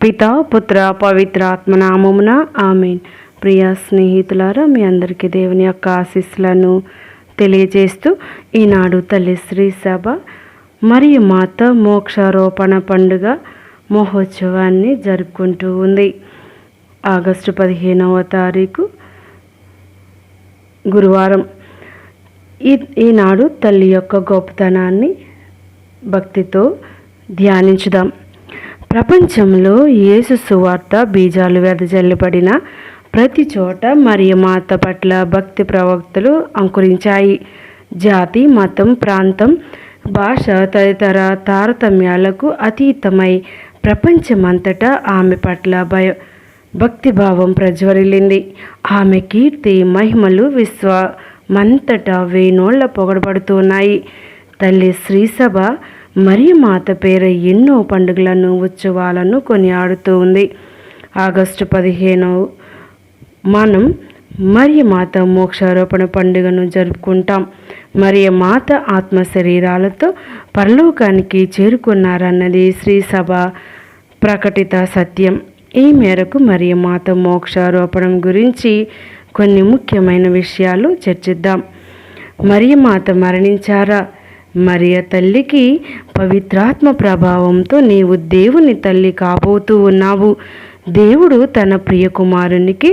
పితా పుత్ర పవిత్ర ఆత్మనామమున ఆమేన్. ప్రియ స్నేహితులారా, మీ అందరికీ దేవుని యొక్క ఆశీస్సులను తెలియజేస్తూ ఈనాడు తల్లి శ్రీ సభ మరియు మాత మోక్షారోపణ పండుగ మహోత్సవాన్ని జరుపుకుంటూ ఉంది. ఆగస్టు 15వ తారీఖు గురువారం. ఈనాడు తల్లి యొక్క గొప్పతనాన్ని భక్తితో ధ్యానించుదాం. ప్రపంచంలో యేసు సువార్త బీజాలు వెదజల్లబడిన ప్రతి చోట మరియ మాత పట్ల భక్తి ప్రవక్తలు అంకురించాయి. జాతి, మతం, ప్రాంతం, భాష తదితర తారతమ్యాలకు అతీతమై ప్రపంచమంతటా ఆమె పట్ల భక్తిభావం ప్రజ్వరిల్లింది. ఆమె కీర్తి మహిమలు విశ్వమంతటా వేనోళ్ల పొగడబడుతున్నాయి. తల్లి శ్రీసభ మరియ మాత పేర ఎన్నో పండుగలను, ఉత్సవాలను కొనియాడుతూ ఉంది. ఆగస్టు 15 మనం మరియ మాత మోక్షారోపణ పండుగను జరుపుకుంటాం. మరియ మాత ఆత్మ శరీరాలతో పరలోకానికి చేరుకున్నారన్నది శ్రీసభ ప్రకటిత సత్యం. ఈ మేరకు మరియ మాత మోక్షారోపణం గురించి కొన్ని ముఖ్యమైన విషయాలు చర్చిద్దాం. మరియ మాత మరణించారా? మరియ తల్లికి పవిత్రాత్మ ప్రభావంతో నీవు దేవుని తల్లి కాబోతూ ఉన్నావు. దేవుడు తన ప్రియ కుమారునికి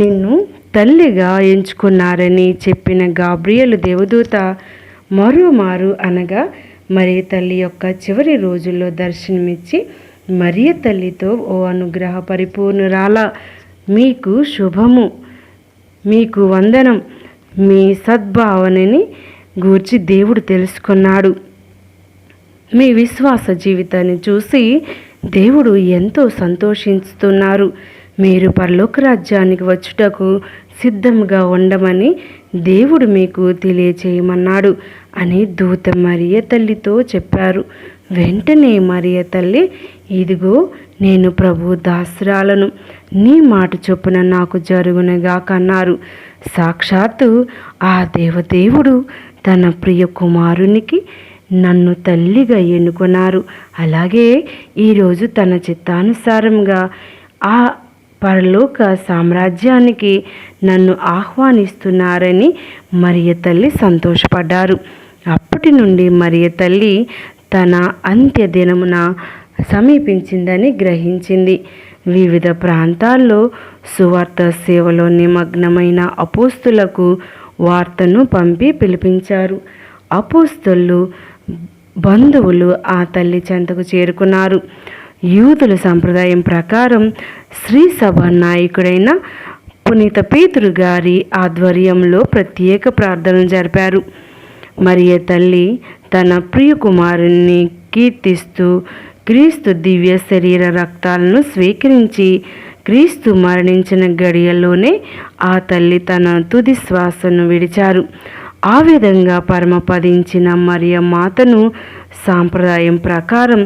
నిన్ను తల్లిగా ఎంచుకున్నారని చెప్పిన గాబ్రియేలు దేవదూత మరోమారు అనగా మరియ తల్లి యొక్క చివరి రోజుల్లో దర్శనమిచ్చి మరియ తల్లితో, ఓ అనుగ్రహ పరిపూర్ణురాల, మీకు శుభము, మీకు వందనం, మీ సద్భావనని గూర్చి దేవుడు తెలుసుకున్నాడు. మీ విశ్వాస జీవితాన్ని చూసి దేవుడు ఎంతో సంతోషిస్తున్నారు. మీరు పరలోక రాజ్యానికి వచ్చుటకు సిద్ధంగా ఉండమని దేవుడు మీకు తెలియచేయమన్నాడు అని దూత మరియ తల్లితో చెప్పారు. వెంటనే మరియ తల్లి, ఇదిగో నేను ప్రభు దాసురాలను, నీ మాట చొప్పున నాకు జరుగునుగాక అన్నారు. సాక్షాత్తు ఆ దేవదేవుడు తన ప్రియ కుమారునికి నన్ను తల్లిగా ఎన్నుకున్నారు. అలాగే ఈరోజు తన చిత్తానుసారంగా ఆ పరలోక సామ్రాజ్యానికి నన్ను ఆహ్వానిస్తున్నారని మరియ తల్లి సంతోషపడ్డారు. అప్పటి నుండి మరియ తల్లి తన అంత్య దినమున సమీపించిందని గ్రహించింది. వివిధ ప్రాంతాల్లో సువార్త సేవలో నిమగ్నమైన అపోస్తులకు వార్తను పంపి పిలిపించారు. అపోస్తలు బంధువులు ఆ తల్లి చెంతకు చేరుకున్నారు. యూదుల సంప్రదాయం ప్రకారం శ్రీ సభ నాయకుడైన పునీత పేతురు గారి ఆధ్వర్యంలో ప్రత్యేక ప్రార్థనలు జరిపారు. మరియ తల్లి తన ప్రియ కుమారుని కీర్తిస్తూ క్రీస్తు దివ్య శరీర రక్తాలను స్వీకరించి క్రీస్తు మరణించిన గడియల్లోనే ఆ తల్లి తన తుది శ్వాసను విడిచారు. ఆ విధంగా పరమపదించిన మరియ మాతను సాంప్రదాయం ప్రకారం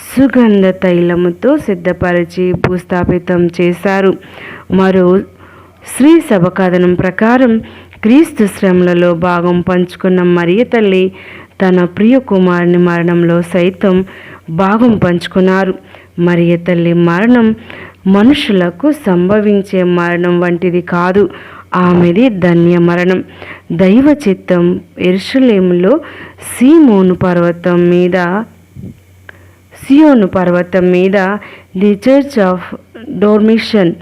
సుగంధ తైలముతో సిద్ధపరిచి భూస్థాపితం చేశారు. మరో శ్రీ సభ కథనం ప్రకారం క్రీస్తు శ్రమలలో భాగం పంచుకున్న మరియ తల్లి తన ప్రియ కుమారుని మరణంలో సైతం భాగం పంచుకున్నారు. మరియ తల్లి మరణం మనుషులకు సంభవించే మరణం వంటిది కాదు. ఆమెది ధన్య మరణం. దైవ చిత్తం యెరూషలేములో సియోను పర్వతం మీద ది చర్చ్ ఆఫ్ డోర్మిషన్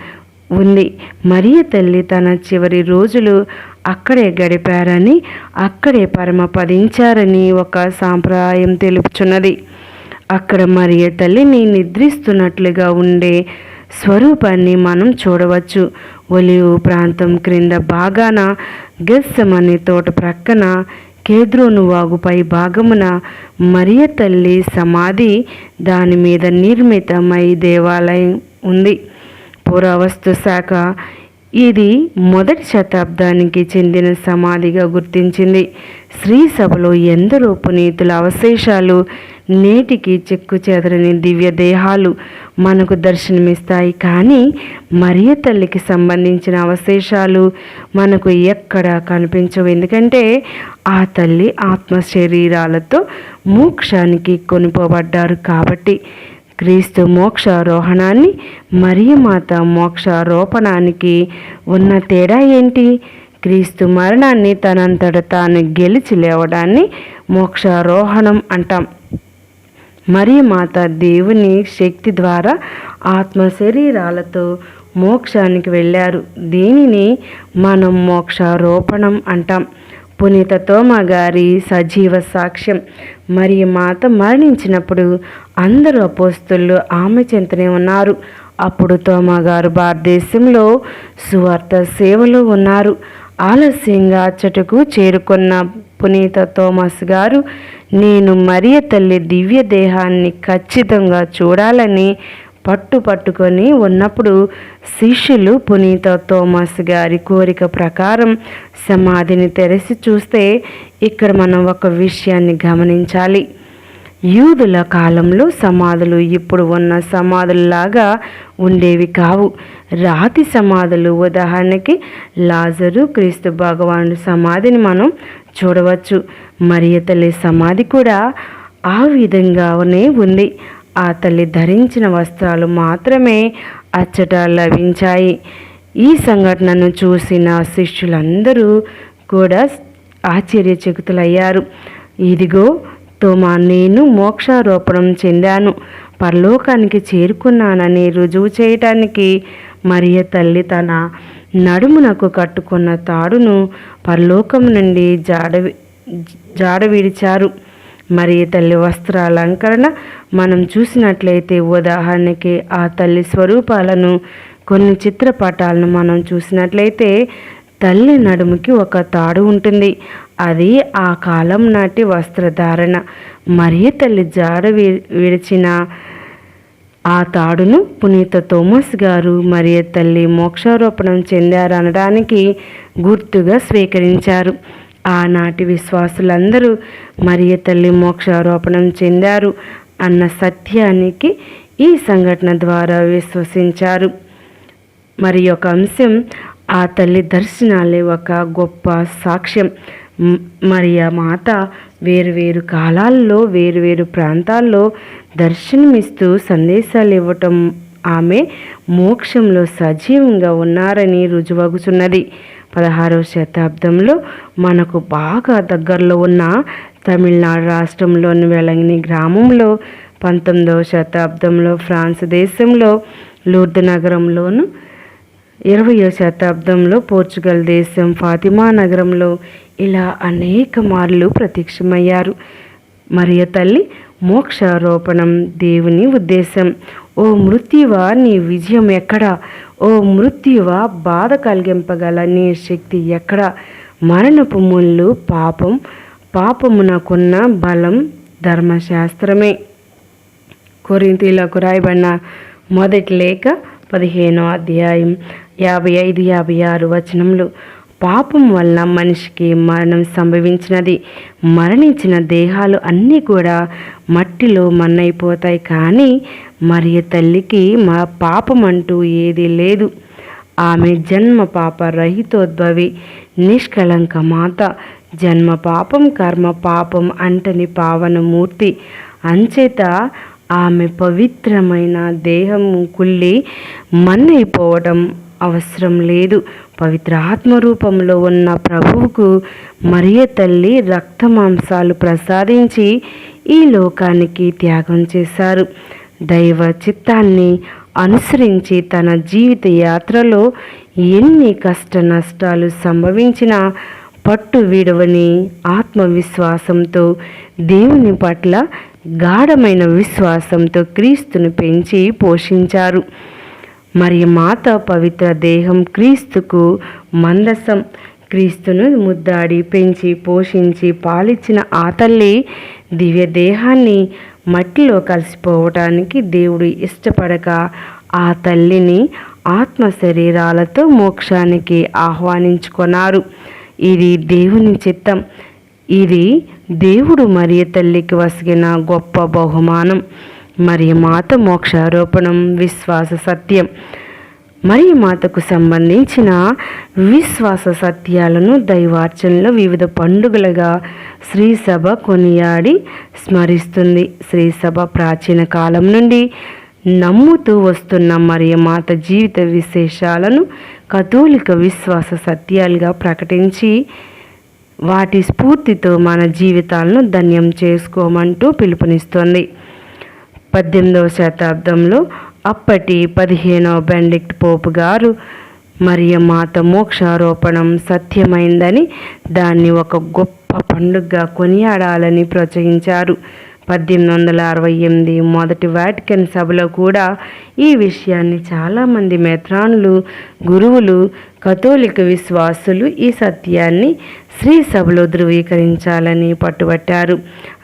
ఉంది. మరియ తల్లి తన చివరి రోజులు అక్కడే గడిపారని, అక్కడే పరమపదించారని ఒక సాంప్రదాయం తెలుపుచున్నది. అక్కడ మరియ తల్లిని నిద్రిస్తున్నట్లుగా ఉండే స్వరూపాన్ని మనం చూడవచ్చు. ఒలివ్ ప్రాంతం క్రింద భాగాన గెత్సెమనే తోట ప్రక్కన కేద్రోను వాగుపై భాగమున మరియ తల్లి సమాధి, దాని మీద నిర్మితమై దేవాలయం ఉంది. పురావస్తు శాఖ ఇది 1వ శతాబ్దానికి చెందిన సమాధిగా గుర్తించింది. శ్రీ సభలో ఎందరో పునీతుల అవశేషాలు, నేటికి చెక్కు చెదరని దివ్య దేహాలు మనకు దర్శనమిస్తాయి. కానీ మరియ తల్లికి సంబంధించిన అవశేషాలు మనకు ఎక్కడా కనిపించవు. ఎందుకంటే ఆ తల్లి ఆత్మ శరీరాలతో మోక్షానికి కొనిపోబడ్డారు కాబట్టి. క్రీస్తు మోక్షారోహణాన్ని మరియమాత మోక్షారోపణానికి ఉన్న తేడా ఏంటి? క్రీస్తు మరణాన్ని తనంతట తాను గెలిచి లేవడాన్ని మోక్షారోహణం అంటాం. మరియమాత దేవుని శక్తి ద్వారా ఆత్మ శరీరాలతో మోక్షానికి వెళ్ళారు. దీనిని మనం మోక్షారోపణం అంటాం. పునీత తోమా గారి సజీవ సాక్ష్యం. మరియమాత మరణించినప్పుడు అందరూ అపోస్తలులు ఆమె చెంతనే ఉన్నారు. అప్పుడు తోమా గారు భారతదేశంలో సువార్త సేవలో ఉన్నారు. ఆలస్యంగా అచ్చటకు చేరుకున్న పునీత తోమస్ గారు, నేను మరియ తల్లి దివ్య దేహాన్ని ఖచ్చితంగా చూడాలని పట్టుకొని ఉన్నప్పుడు శిష్యులు పునీత తోమస్ గారి కోరిక ప్రకారం సమాధిని తెరిచి చూస్తే ఇక్కడ మనం ఒక విషయాన్ని గమనించాలి. యూదుల కాలంలో సమాధులు ఇప్పుడు ఉన్న సమాధుల్లాగా ఉండేవి కావు. రాతి సమాధులు. ఉదాహరణకి లాజరు, క్రీస్తు భగవానుడి సమాధిని మనం చూడవచ్చు. మరియ తల్లి సమాధి కూడా ఆ విధంగానే ఉంది. ఆ తల్లి ధరించిన వస్త్రాలు మాత్రమే అచ్చట లభించాయి. ఈ సంఘటనను చూసిన శిష్యులందరూ కూడా ఆశ్చర్యచకితులయ్యారు. ఇదిగో తోమా, నేను మోక్షారోపణం చెందాను, పరలోకానికి చేరుకున్నానని రుజువు చేయటానికి మరియ తల్లి తన నడుమునకు కట్టుకున్న తాడును పరలోకం నుండి జాడ విడిచారు. మరియ తల్లి వస్త్రాలంకరణ మనం చూసినట్లయితే, ఉదాహరణకి ఆ తల్లి స్వరూపాలను, కొన్ని చిత్రపటాలను మనం చూసినట్లయితే తల్లి నడుముకి ఒక తాడు ఉంటుంది. అది ఆ కాలం నాటి వస్త్రధారణ. మరియ తల్లి జాడ విడిచిన ఆ తాడును పునీత తోమస్ గారు మరియ తల్లి మోక్షారోపణం చెందారనడానికి గుర్తుగా స్వీకరించారు. ఆనాటి విశ్వాసులందరూ మరియ తల్లి మోక్షారోపణం చెందారు అన్న సత్యానికి ఈ సంఘటన ద్వారా విశ్వసించారు. మరి ఒక అంశం, ఆ తల్లి దర్శనాలే ఒక గొప్ప సాక్ష్యం. మరియా మాత వేరువేరు కాలాల్లో వేరువేరు ప్రాంతాల్లో దర్శనమిస్తూ సందేశాలు ఇవ్వటం ఆమె మోక్షంలో సజీవంగా ఉన్నారని రుజువగుచున్నది. 16వ శతాబ్దంలో మనకు బాగా దగ్గరలో ఉన్న తమిళనాడు రాష్ట్రంలోని వెలంగిని గ్రామంలో, 19వ శతాబ్దంలో ఫ్రాన్స్ దేశంలో లూర్దు నగరంలోను, 20వ శతాబ్దంలో పోర్చుగల్ దేశం ఫాతిమా నగరంలో ఇలా అనేక మార్లు ప్రత్యక్షమయ్యారు. మరియ తల్లి మోక్షారోపణం దేవుని ఉద్దేశం. ఓ మృత్యువా, నీ విజయం ఎక్కడా? ఓ మృత్యువా, బాధ కలిగింపగల నీ శక్తి ఎక్కడా? మరణపు ముళ్ళు పాపమునకున్న బలం ధర్మశాస్త్రమే. కొరింథీయులకు రాయబడిన మొదటి లేఖ 15వ అధ్యాయం 55-56 వచనములు. పాపం వల్ల మనిషికి మరణం సంభవించినది. మరణించిన దేహాలు అన్నీ కూడా మట్టిలో మన్నైపోతాయి. కానీ మరియ తల్లికి మా పాపం అంటూ ఏదీ లేదు. ఆమె జన్మ పాప రహితోద్భవి, నిష్కళంక మాత. జన్మ పాపం, కర్మ పాపం అంటని పావనమూర్తి. అంచేత ఆమె పవిత్రమైన దేహము కుళ్ళి మన్నైపోవడం అవసరం లేదు. పవిత్ర ఆత్మరూపంలో ఉన్న ప్రభువుకు మరియ తల్లి రక్తమాంసాలు ప్రసాదించి ఈ లోకానికి త్యాగం చేశారు. దైవ చిత్తాన్ని అనుసరించి తన జీవిత యాత్రలో ఎన్ని కష్ట నష్టాలు సంభవించినా పట్టు విడవని ఆత్మవిశ్వాసంతో, దేవుని పట్ల గాఢమైన విశ్వాసంతో క్రీస్తును పెంచి పోషించారు. మరియు మాత పవిత్ర దేహం క్రీస్తుకు మందసం. క్రీస్తును ముద్దాడి పెంచి పోషించి పాలిచ్చిన ఆ తల్లి దివ్య దేహాన్ని మట్టిలో కలిసిపోవటానికి దేవుడు ఇష్టపడక ఆ తల్లిని ఆత్మ శరీరాలతో మోక్షానికి ఆహ్వానించుకున్నారు. ఇది దేవుని చిత్తం. ఇది దేవుడు మరియ తల్లికి వసిగిన గొప్ప బహుమానం. మరియ మాత మోక్షారోపణం విశ్వాస సత్యం. మరియ మాతకు సంబంధించిన విశ్వాస సత్యాలను దైవార్చనలో వివిధ పండుగలుగా శ్రీసభ కొనియాడి స్మరిస్తుంది. శ్రీసభ ప్రాచీన కాలం నుండి నమ్ముతూ వస్తున్న మరియ మాత జీవిత విశేషాలను కథోలిక విశ్వాస సత్యాలుగా ప్రకటించి వాటి స్ఫూర్తితో మన జీవితాలను ధన్యం చేసుకోమంటూ పిలుపునిస్తోంది. 18వ శతాబ్దంలో అప్పటి 15వ బెనడిక్ట్ పోపు గారు మరియ మాత మోక్షారోపణం సత్యమైందని, దాన్ని ఒక గొప్ప పండుగగా కొనియాడాలని ప్రోత్సహించారు. 1868 మొదటి వాటికన్ సభలో కూడా ఈ విషయాన్ని చాలామంది మెత్రాన్లు, గురువులు, కథోలిక విశ్వాసులు ఈ సత్యాన్ని శ్రీసభలో ధృవీకరించాలని పట్టుబట్టారు.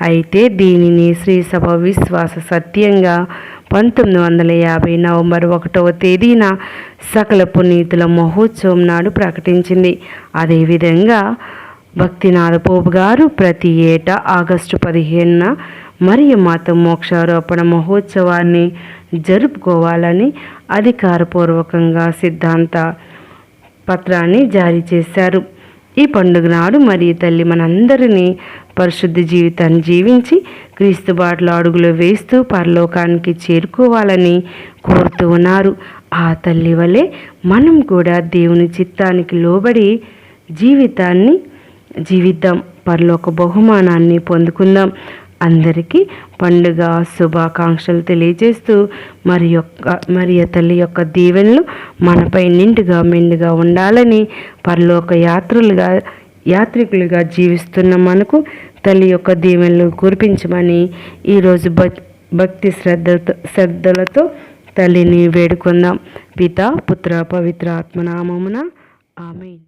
అయితే దీనిని శ్రీసభ విశ్వాస సత్యంగా 1950 నవంబర్ 1వ తేదీన సకల పునీతుల మహోత్సవం నాడు ప్రకటించింది. అదేవిధంగా భక్తినాథ పోపు గారు ప్రతి ఏటా ఆగస్టు 15న మరియ మాత మోక్షారోపణ మహోత్సవాన్ని జరుపుకోవాలని అధికారపూర్వకంగా సిద్ధాంత పత్రాన్ని జారీ చేశారు. ఈ పండుగ నాడు మరియ తల్లి మనందరినీ పరిశుద్ధ జీవితాన్ని జీవించి క్రీస్తు బాటలో అడుగులు వేస్తూ పరలోకానికి చేరుకోవాలని కోరుతూ ఉన్నారు. ఆ తల్లి వలె మనం కూడా దేవుని చిత్తానికి లోబడి జీవితాన్ని జీవిద్దాం, పరలోక బహుమానాన్ని పొందుకుందాం. అందరికీ పండుగ శుభాకాంక్షలు తెలియజేస్తూ మరియ తల్లి యొక్క దీవెనలు మనపై నిండుగా మెండుగా ఉండాలని, పరలోక యాత్రికులుగా జీవిస్తున్న మనకు తల్లి యొక్క దీవెనలు కురిపించమని ఈరోజు భక్తి శ్రద్ధలతో తల్లిని వేడుకుందాం. పిత పుత్ర పవిత్ర ఆత్మనామమున ఆమేన్.